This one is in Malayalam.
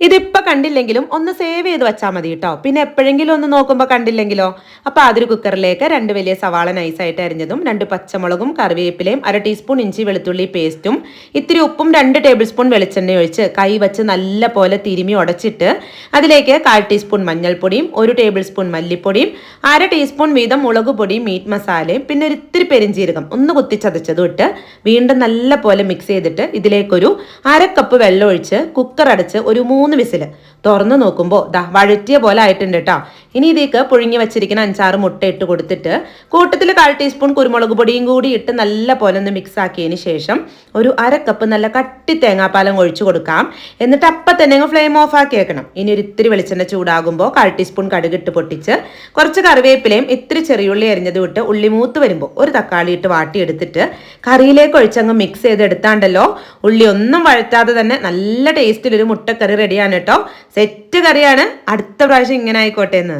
ഇതിപ്പോൾ കണ്ടില്ലെങ്കിലും ഒന്ന് സേവ് ചെയ്ത് വെച്ചാൽ മതി കേട്ടോ. പിന്നെ എപ്പോഴെങ്കിലും ഒന്ന് നോക്കുമ്പോൾ കണ്ടില്ലെങ്കിലോ. അപ്പോൾ അതൊരു കുക്കറിലേക്ക് 2 വലിയ സവാള നൈസായിട്ട് അരിഞ്ഞതും 2 പച്ചമുളകും കറിവേപ്പിലയും 1/2 ടീസ്പൂൺ ഇഞ്ചി വെളുത്തുള്ളി പേസ്റ്റും ഇത്തിരി ഉപ്പും 2 ടേബിൾ സ്പൂൺ വെളിച്ചെണ്ണ ഒഴിച്ച് കൈ വെച്ച് നല്ല പോലെ തിരുമി ഉടച്ചിട്ട് അതിലേക്ക് 1/4 ടീസ്പൂൺ മഞ്ഞൾപ്പൊടിയും 1 ടേബിൾ സ്പൂൺ മല്ലിപ്പൊടിയും 1/2 ടീസ്പൂൺ വീതം മുളക് പൊടിയും മീറ്റ് മസാലയും പിന്നെ ഒരു ഇത്തിരി പെരിഞ്ചീരകം ഒന്ന് കുത്തിച്ചതച്ചതും ഇട്ട് വീണ്ടും നല്ല പോലെ മിക്സ് ചെയ്തിട്ട് ഇതിലേക്കൊരു 1/2 കപ്പ് വെള്ളം ഒഴിച്ച് കുക്കർ അടച്ച് ഒരു 3 വിസില് തുറന്നു നോക്കുമ്പോൾ ദാ വഴറ്റിയ പോലെ ആയിട്ടുണ്ട് കേട്ടോ. ഇനി ഇതിലേക്ക് പുഴുങ്ങി വെച്ചിരിക്കുന്ന 5-6 മുട്ട ഇട്ട് കൊടുത്തിട്ട് കൂട്ടത്തിൽ 1/4 ടീസ്പൂൺ കുരുമുളക് പൊടിയും കൂടി ഇട്ട് നല്ല പോലെ ഒന്ന് മിക്സ് ആക്കിയതിന് ശേഷം ഒരു 1/2 കപ്പ് നല്ല കട്ടി തേങ്ങാപ്പാലം ഒഴിച്ചു കൊടുക്കാം. എന്നിട്ട് അപ്പം തന്നെ ഫ്ലെയിം ഓഫ് ആക്കി വെക്കണം. ഇനി ഒരു ഇത്തിരി വെളിച്ചെണ്ണ ചൂടാകുമ്പോൾ 1/4 ടീസ്പൂൺ കടുക് ഇട്ട് പൊട്ടിച്ച് കുറച്ച് കറിവേപ്പിലയും ഇത്തിരി ചെറിയുള്ളി അരിഞ്ഞതും ഇട്ട് ഉള്ളി മൂത്ത് വരുമ്പോൾ ഒരു തക്കാളി ഇട്ട് വാട്ടിയെടുത്തിട്ട് കറിയിലേക്ക് ഒഴിച്ചങ്ങ് മിക്സ് ചെയ്തെടുത്താണ്ടല്ലോ ഉള്ളി ഒന്നും വഴറ്റാതെ തന്നെ നല്ല ടേസ്റ്റിലൊരു മുട്ടക്കറി റെഡിയാണ് കേട്ടോ. സെറ്റ് കറിയാണ്. അടുത്ത പ്രാവശ്യം ഇങ്ങനെ ആയിക്കോട്ടെ എന്ന്.